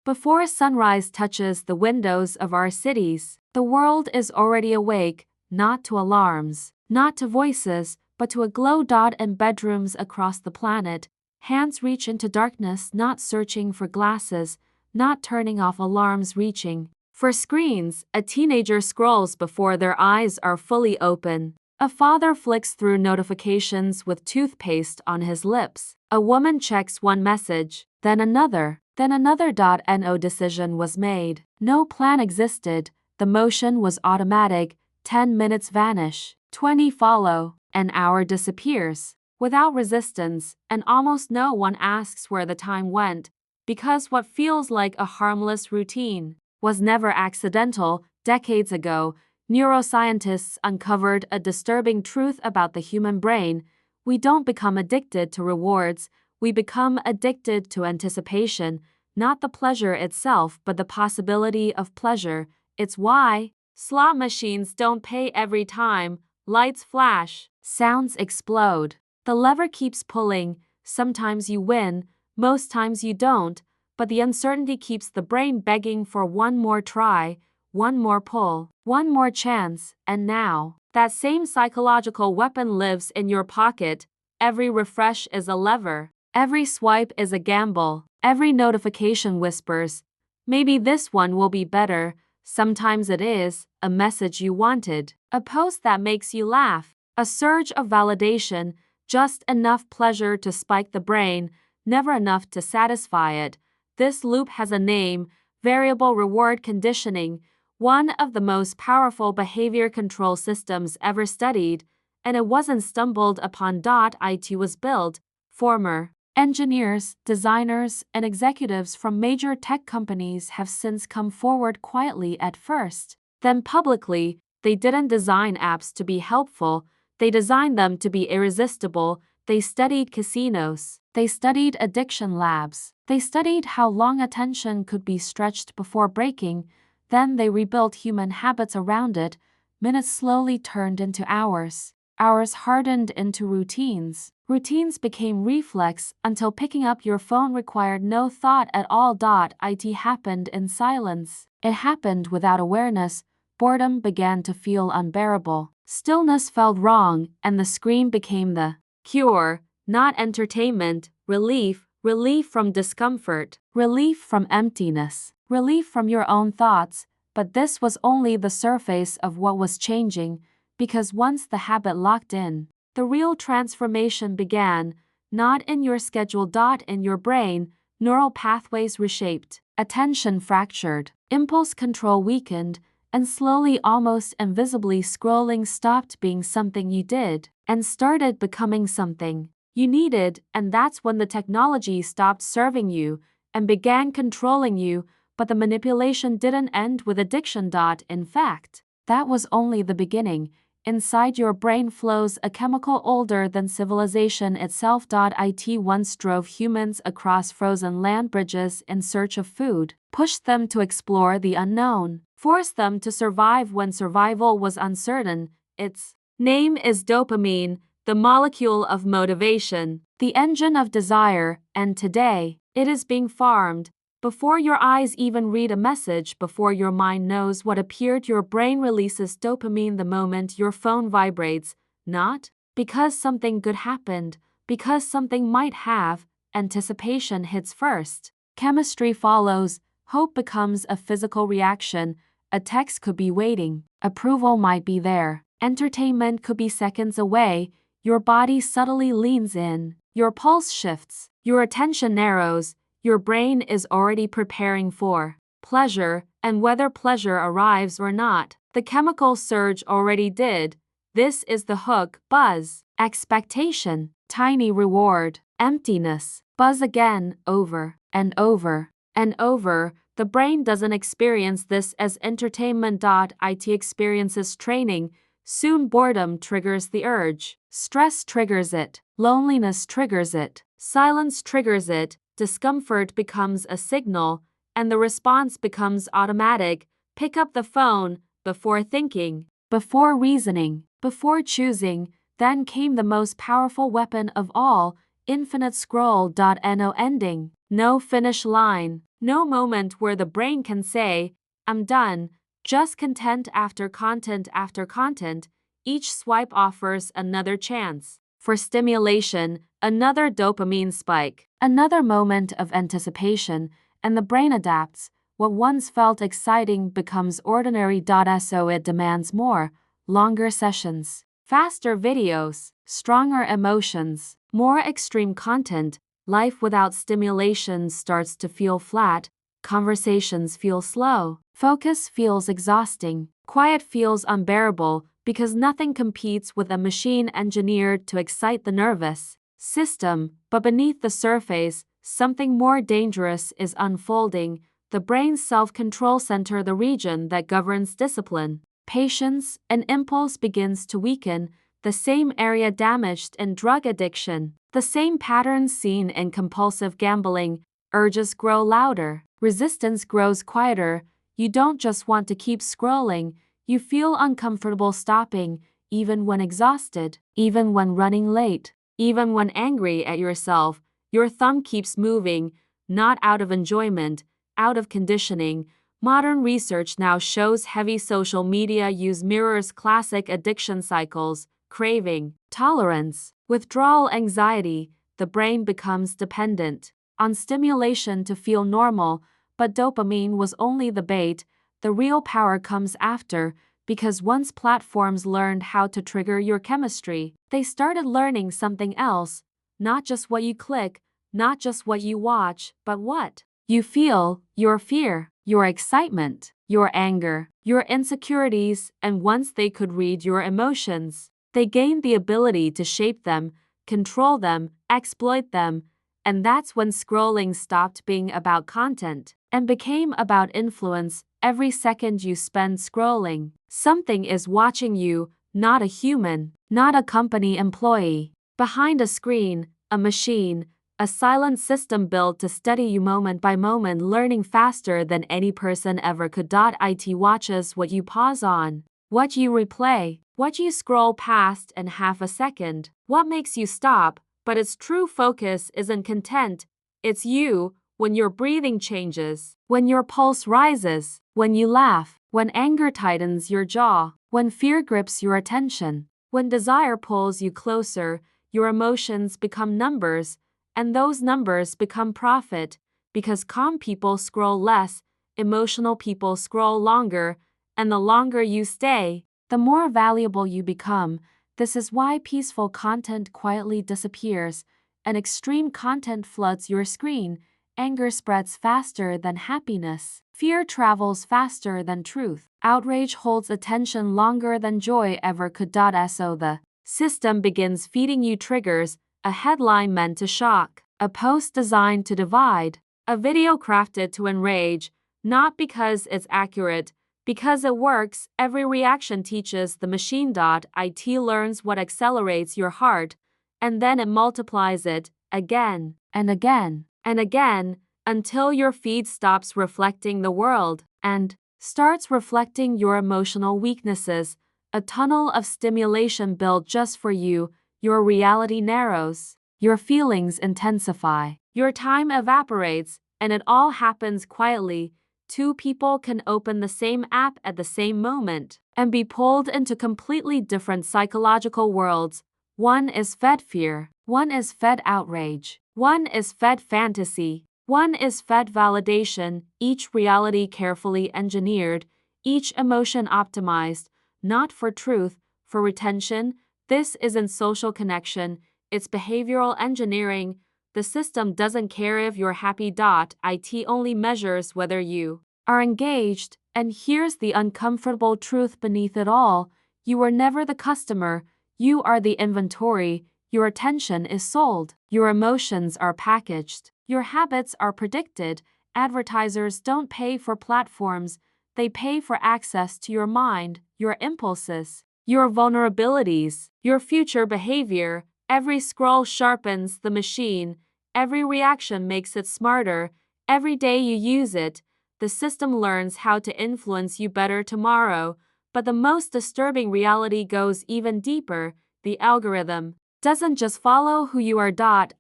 Before sunrise touches the windows of our cities, the world is already awake, not to alarms, not to voices, but to a glow dot in bedrooms across the planet. Hands reach into darkness, not searching for glasses, not turning off alarms, reaching for screens. A teenager scrolls before their eyes are fully open. A father flicks through notifications with toothpaste on his lips. A woman checks one message, then another. No decision was made. No plan existed. The motion was automatic. 10 minutes vanish. 20 follow. An hour disappears. Without resistance, and almost no one asks where the time went, because what feels like a harmless routine was never accidental. Decades ago, neuroscientists uncovered a disturbing truth about the human brain. We don't become addicted to rewards, we become addicted to anticipation, not the pleasure itself but the possibility of pleasure. It's why slot machines don't pay every time, lights flash, sounds explode. The lever keeps pulling, sometimes you win, most times you don't, but the uncertainty keeps the brain begging for one more try, one more pull, one more chance. And now, that same psychological weapon lives in your pocket. Every refresh is a lever. Every swipe is a gamble. Every notification whispers, maybe this one will be better. Sometimes it is a message you wanted, a post that makes you laugh, a surge of validation, just enough pleasure to spike the brain, never enough to satisfy it. This loop has a name: variable reward conditioning, one of the most powerful behavior control systems ever studied, and it wasn't stumbled upon. It was built. Former engineers, designers, and executives from major tech companies have since come forward quietly at first, then publicly. They didn't design apps to be helpful, they designed them to be irresistible. They studied casinos, they studied addiction labs, they studied how long attention could be stretched before breaking. Then they rebuilt human habits around it. Minutes slowly turned into hours. Hours hardened into routines. Routines became reflex until picking up your phone required no thought at all. It happened in silence. It happened without awareness. Boredom began to feel unbearable. Stillness felt wrong, and the screen became the cure, not entertainment. Relief, relief from discomfort, relief from emptiness, relief from your own thoughts. But this was only the surface of what was changing, because once the habit locked in, the real transformation began, not in your schedule. In your brain. Neural pathways reshaped, attention fractured, impulse control weakened, and slowly, almost invisibly, scrolling stopped being something you did and started becoming something you needed. And that's when the technology stopped serving you and began controlling you. But the manipulation didn't end with addiction. In fact, that was only the beginning. Inside your brain flows a chemical older than civilization itself. It once drove humans across frozen land bridges in search of food, pushed them to explore the unknown, forced them to survive when survival was uncertain. Its name is dopamine, the molecule of motivation, the engine of desire, and today, it is being farmed. Before your eyes even read a message, before your mind knows what appeared, your brain releases dopamine the moment your phone vibrates, not because something good happened, because something might have. Anticipation hits first. Chemistry follows. Hope becomes a physical reaction. A text could be waiting. Approval might be there. Entertainment could be seconds away. Your body subtly leans in. Your pulse shifts. Your attention narrows. Your brain is already preparing for pleasure, and whether pleasure arrives or not, the chemical surge already did. This is the hook. Buzz, expectation, tiny reward, emptiness, buzz again, over and over and over. The brain doesn't experience this as entertainment. It experiences training. Soon boredom triggers the urge, stress triggers it, loneliness triggers it, silence triggers it. Discomfort becomes a signal, and the response becomes automatic. Pick up the phone, before thinking, before reasoning, before choosing. Then came the most powerful weapon of all, infinite scroll. No ending, no finish line. No moment where the brain can say, I'm done, just content after content after content. Each swipe offers another chance for stimulation, another dopamine spike, another moment of anticipation, and the brain adapts. What once felt exciting becomes ordinary. So it demands more, longer sessions, faster videos, stronger emotions, more extreme content. Life without stimulation starts to feel flat, conversations feel slow, focus feels exhausting, quiet feels unbearable because nothing competes with a machine engineered to excite the nervous system. But beneath the surface, something more dangerous is unfolding. The brain's self-control center, the region that governs discipline, patience, and impulse, begins to weaken. The same area damaged in drug addiction, the same patterns seen in compulsive gambling. Urges grow louder, resistance grows quieter. You don't just want to keep scrolling, you feel uncomfortable stopping, even when exhausted, even when running late, even when angry at yourself. Your thumb keeps moving, not out of enjoyment, out of conditioning. Modern research now shows heavy social media use mirrors classic addiction cycles: craving, tolerance, withdrawal, anxiety. The brain becomes dependent on stimulation to feel normal, but dopamine was only the bait. The real power comes after, because once platforms learned how to trigger your chemistry, they started learning something else. Not just what you click, not just what you watch, but what you feel, your fear, your excitement, your anger, your insecurities. And once they could read your emotions, they gained the ability to shape them, control them, exploit them. And that's when scrolling stopped being about content and became about influence. Every second you spend scrolling, something is watching you, not a human, not a company employee. Behind a screen, a machine, a silent system built to study you moment by moment, learning faster than any person ever could. It watches what you pause on, what you replay, what you scroll past in half a second, what makes you stop. But its true focus isn't content, it's you. When your breathing changes, when your pulse rises, when you laugh, when anger tightens your jaw, when fear grips your attention, when desire pulls you closer, your emotions become numbers, and those numbers become profit. Because calm people scroll less, emotional people scroll longer, and the longer you stay, the more valuable you become. This is why peaceful content quietly disappears, and extreme content floods your screen. Anger spreads faster than happiness. Fear travels faster than truth. Outrage holds attention longer than joy ever could. So the system begins feeding you triggers: a headline meant to shock, a post designed to divide, a video crafted to enrage, not because it's accurate, because it works. Every reaction teaches the machine. It learns what accelerates your heart, and then it multiplies it again and again and again, until your feed stops reflecting the world and starts reflecting your emotional weaknesses. A tunnel of stimulation built just for you. Your reality narrows, your feelings intensify, your time evaporates, and it all happens quietly. Two people can open the same app at the same moment and be pulled into completely different psychological worlds. One is fed fear, one is fed outrage, one is fed fantasy, one is fed validation, each reality carefully engineered, each emotion optimized, not for truth, for retention. This isn't social connection, it's behavioral engineering. The system doesn't care if you're happy. It only measures whether you are engaged. And here's the uncomfortable truth beneath it all: you are never the customer, you are the inventory. Your attention is sold, your emotions are packaged, your habits are predicted. Advertisers don't pay for platforms, they pay for access to your mind, your impulses, your vulnerabilities, your future behavior. Every scroll sharpens the machine, every reaction makes it smarter. Every day you use it, the system learns how to influence you better tomorrow. But the most disturbing reality goes even deeper: the algorithm doesn't just follow who you are.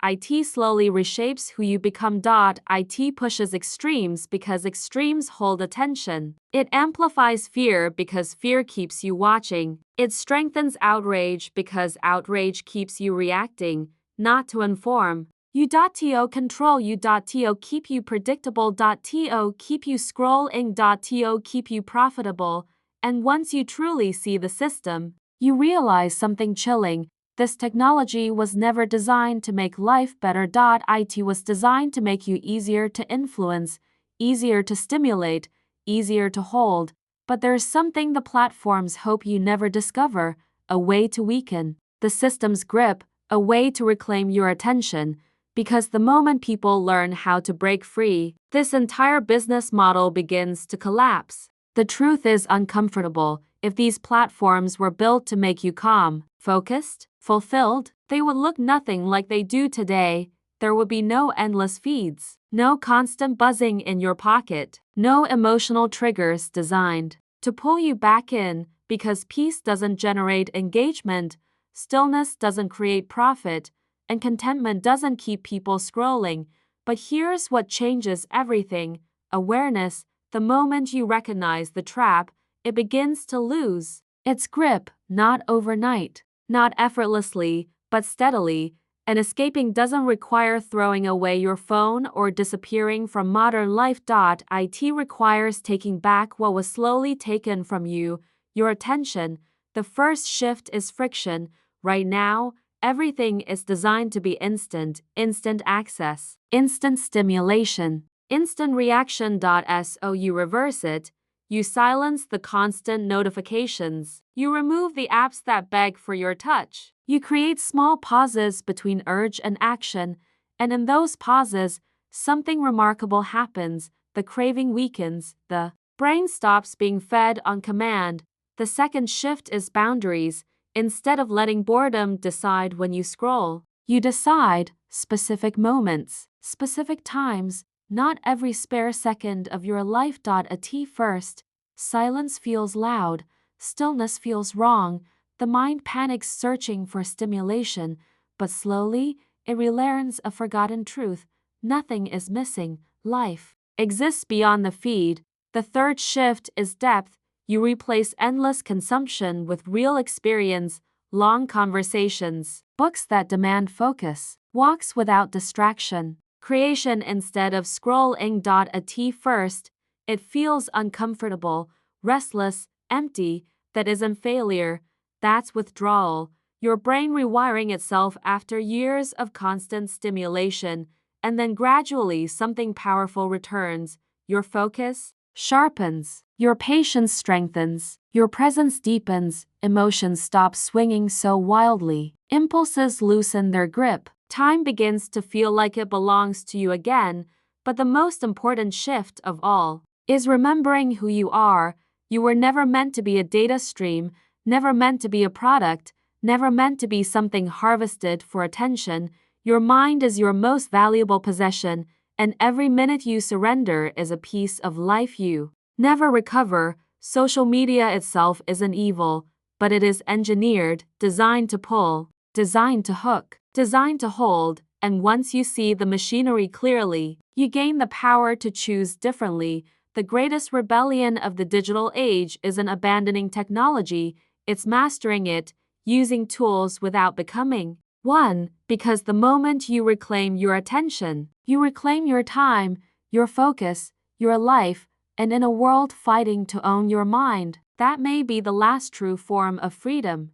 It slowly reshapes who you become. It pushes extremes because extremes hold attention. It amplifies fear because fear keeps you watching. It strengthens outrage because outrage keeps you reacting, not to inform. U.to control U.to keep you predictable. To keep you scrolling. To keep you profitable. And once you truly see the system, you realize something chilling. This technology was never designed to make life better. It was designed to make you easier to influence, easier to stimulate, easier to hold. But there's something the platforms hope you never discover: a way to weaken the system's grip, a way to reclaim your attention. Because the moment people learn how to break free, this entire business model begins to collapse. The truth is uncomfortable. If these platforms were built to make you calm, focused, fulfilled, they would look nothing like they do today. There would be no endless feeds, no constant buzzing in your pocket, no emotional triggers designed to pull you back in, because peace doesn't generate engagement, stillness doesn't create profit, and contentment doesn't keep people scrolling. But here's what changes everything: awareness. The moment you recognize the trap, it begins to lose its grip, not overnight, not effortlessly, but steadily. And escaping doesn't require throwing away your phone or disappearing from modern life. It requires taking back what was slowly taken from you: your attention. The first shift is friction. Right now, everything is designed to be instant access, instant stimulation, instant reaction. So you reverse it. You silence the constant notifications. You remove the apps that beg for your touch. You create small pauses between urge and action, and in those pauses, something remarkable happens. The craving weakens. The brain stops being fed on command. The second shift is boundaries. Instead of letting boredom decide when you scroll, you decide specific moments, specific times, not every spare second of your life. At first, silence feels loud, stillness feels wrong, the mind panics searching for stimulation, but slowly, it relearns a forgotten truth: nothing is missing, life exists beyond the feed. The third shift is depth. You replace endless consumption with real experience, long conversations, books that demand focus, walks without distraction, creation instead of scrolling. At first, it feels uncomfortable, restless, empty. That isn't failure, that's withdrawal. Your brain rewiring itself after years of constant stimulation, and then gradually something powerful returns: your focus sharpens, your patience strengthens, your presence deepens, emotions stop swinging so wildly, impulses loosen their grip, time begins to feel like it belongs to you again. But the most important shift of all is remembering who you are. You were never meant to be a data stream, never meant to be a product, never meant to be something harvested for attention. Your mind is your most valuable possession, and every minute you surrender is a piece of life you never recover. Social media itself isn't evil, but it is engineered, designed to pull, designed to hook, designed to hold, and once you see the machinery clearly, you gain the power to choose differently. The greatest rebellion of the digital age isn't abandoning technology, it's mastering it, using tools without becoming one. Because the moment you reclaim your attention, you reclaim your time, your focus, your life, and in a world fighting to own your mind, that may be the last true form of freedom.